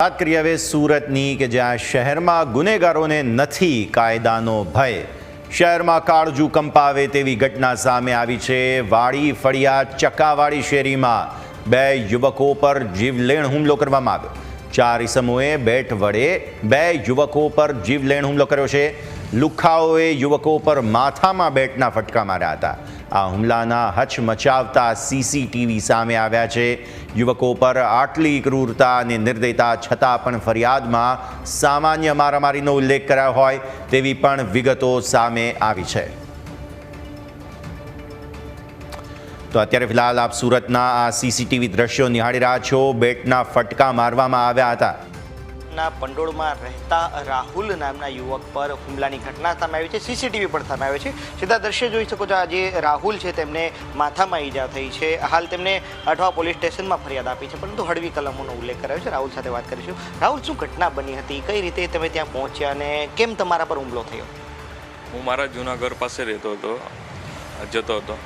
વાત કરીએ હવે સુરતની કે જ્યાં શહેરમાં ગુનેગારોને નથી કાયદાનો ભય। શહેરમાં કાળજું કંપાવે તેવી ઘટના સામે આવી છે। વાડી ફળિયા ચકાવાડી શેરીમાં બે યુવકો પર જીવલેણ હુમલો કરવામાં આવ્યો। 4 ઇસમોએ બેટ વડે બે યુવકો પર જીવલેણ હુમલો કર્યો છે। લુખ્ખાઓએ યુવકો પર માથામાં બેટના ફટકા માર્યા હતા। આ હુમલાના હચમચાવતા સીસીટીવી સામે આવ્યા છે। યુવકો પર આટલી ક્રૂરતા અને નિર્દયતા છતાં પણ ફરિયાદમાં સામાન્ય મારામારીનો ઉલ્લેખ કરાયો હોય તેવી પણ વિગતો સામે આવી છે। તો અત્યારે ફિલહાલ આપ સુરતના આ સીસીટીવી દ્રશ્યો નિહાળી રહ્યા છો। બેટના ફટકા મારવામાં આવ્યા હતા। પંડોળમાં રહેતા રાહુલ નામના યુવક પર હુમલાની ઘટના સામે આવી છે। સીસીટીવી પણ સામે આવે છે। સીધા દ્રશ્ય જોઈ શકો છો। આજે રાહુલ છે તેમને માથામાં ઈજા થઈ છે। હાલ તેમને અઠવા પોલીસ સ્ટેશનમાં ફરિયાદ આપી છે, પરંતુ હળવી કલમોનો ઉલ્લેખ કરાયો છે। રાહુલ સાથે વાત કરીશું। રાહુલ, શું ઘટના બની હતી? કઈ રીતે તમે ત્યાં પહોંચ્યા અને કેમ તમારા પર હુમલો થયો? હું મારા જૂના ઘર પાસે રહેતો જતો હતો।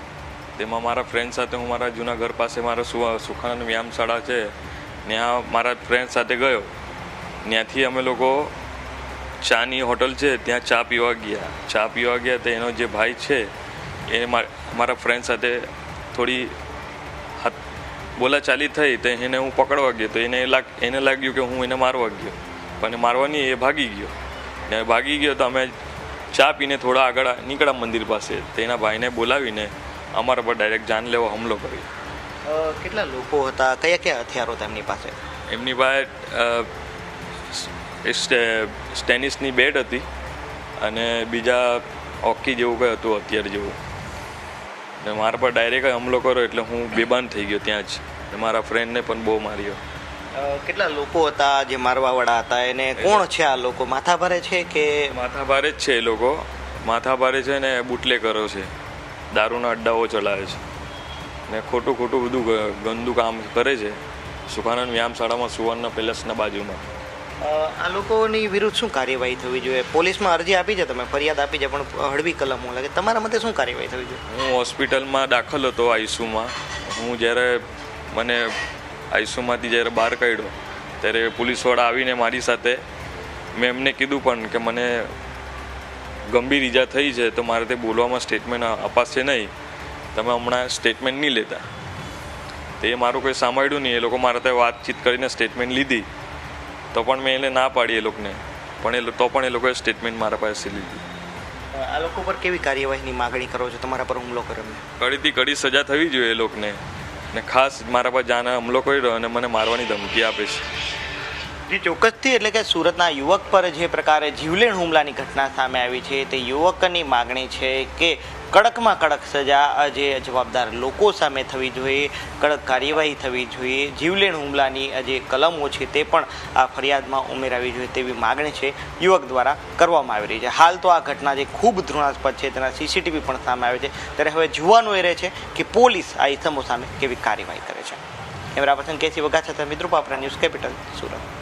તેમાં મારા ફ્રેન્ડ સાથે હું મારા જૂના ઘર પાસે મારા સુખાનંદ વ્યાયામશાળા છે ત્યાં મારા ફ્રેન્ડ સાથે ગયો। ત્યાંથી અમે લોકો ચાની હોટલ છે ત્યાં ચા પીવા ગયા તો એનો જે ભાઈ છે એ મારા ફ્રેન્ડ સાથે થોડી બોલાચાલી થઈ તો એને હું પકડવા ગયો તો એને લાગ્યું કે હું એને મારવા ગયો, પણ મારવા નહીં, એ ભાગી ગયો। ને ભાગી ગયો તો અમે ચા પીને થોડા આગળ નીકળ્યા મંદિર પાસે। તેના ભાઈને બોલાવીને અમારા પર ડાયરેક્ટ જાનલેવા હુમલો કર્યો। કેટલા લોકો હતા? કયા કયા હથિયારો હતા એમની પાસે? એમની પાસે ટેનિસની બેટ હતી અને બીજા હોકી જેવું કંઈ હતું, હથિયાર જેવું। ને મારા પર ડાયરેક્ટ હુમલો કર્યો એટલે હું બેભાન થઈ ગયો ત્યાં જ। મારા ફ્રેન્ડને પણ બહુ માર્યો। કેટલા લોકો હતા જે મારવાવાળા હતા? એને કોણ છે આ લોકો? માથાભારે છે કે? માથાભારે જ છે એ લોકો। માથાભારે છે ને બુટલેગરો છે, દારૂના અડ્ડાઓ ચલાવે છે ને ખોટું બધું ગંદુ કામ કરે છે સુખાનંદ વ્યાયામશાળામાં સુવર્ણ પેલેસના બાજુમાં। આ લોકોની વિરુદ્ધ શું કાર્યવાહી થવી જોઈએ? પોલીસમાં અરજી આપી છે, તમે ફરિયાદ આપી છે, પણ હળવી કલમો લાગે। તમારા મતે શું કાર્યવાહી થવી જોઈએ? હું હોસ્પિટલમાં દાખલ હતો આઈસીયુમાં। હું જ્યારે મને આઈસીયુમાંથી જ્યારે બહાર કાઢ્યો ત્યારે પોલીસવાળા આવીને મારી સાથે, મેં એમને કીધું પણ કે મને ગંભીર ઈજા થઈ છે તો મારે તે બોલવામાં સ્ટેટમેન્ટ અપાશે નહીં, તમે હમણાં સ્ટેટમેન્ટ નહીં લેતા। તે મારું કંઈ સાંભળ્યું નહીં। એ લોકો મારા તે વાતચીત કરીને સ્ટેટમેન્ટ લીધી તો પણ મેં એને ના પાડી એ લોકોને, પણ એ લોકોએ સ્ટેટમેન્ટ મારા પાસે લીધી। આ લોકો પર કેવી કાર્યવાહીની માગણી કરો છો? તમારા પર હુમલો કર્યો, કડીથી કડી સજા થવી જોઈએ એ લોકોને, ને ખાસ મારા પર જાને હુમલો કર્યો અને મને મારવાની ધમકી આપે છે। જે ચોક્કસથી એટલે કે સુરતના યુવક પર જે પ્રકારે જીવલેણ હુમલાની ઘટના સામે આવી છે તે યુવકની માગણી છે કે કડકમાં કડક સજા જે જવાબદાર લોકો સામે થવી જોઈએ, કડક કાર્યવાહી થવી જોઈએ। જીવલેણ હુમલાની જે કલમો છે તે પણ આ ફરિયાદમાં ઉમેરાવી જોઈએ તેવી માગણી છે યુવક દ્વારા કરવામાં આવી રહી છે। હાલ તો આ ઘટના જે ખૂબ ધૃણાસ્પદ છે તેના સીસીટીવી પણ સામે આવે છે, ત્યારે હવે જોવાનું એ રહે છે કે પોલીસ આ ઇસમો સામે કેવી કાર્યવાહી કરે છે। કેમેરા પર્સન કેસી વઘાસિયા સાથે મિત્રો પાપરા, ન્યૂઝ કેપિટલ, સુરત।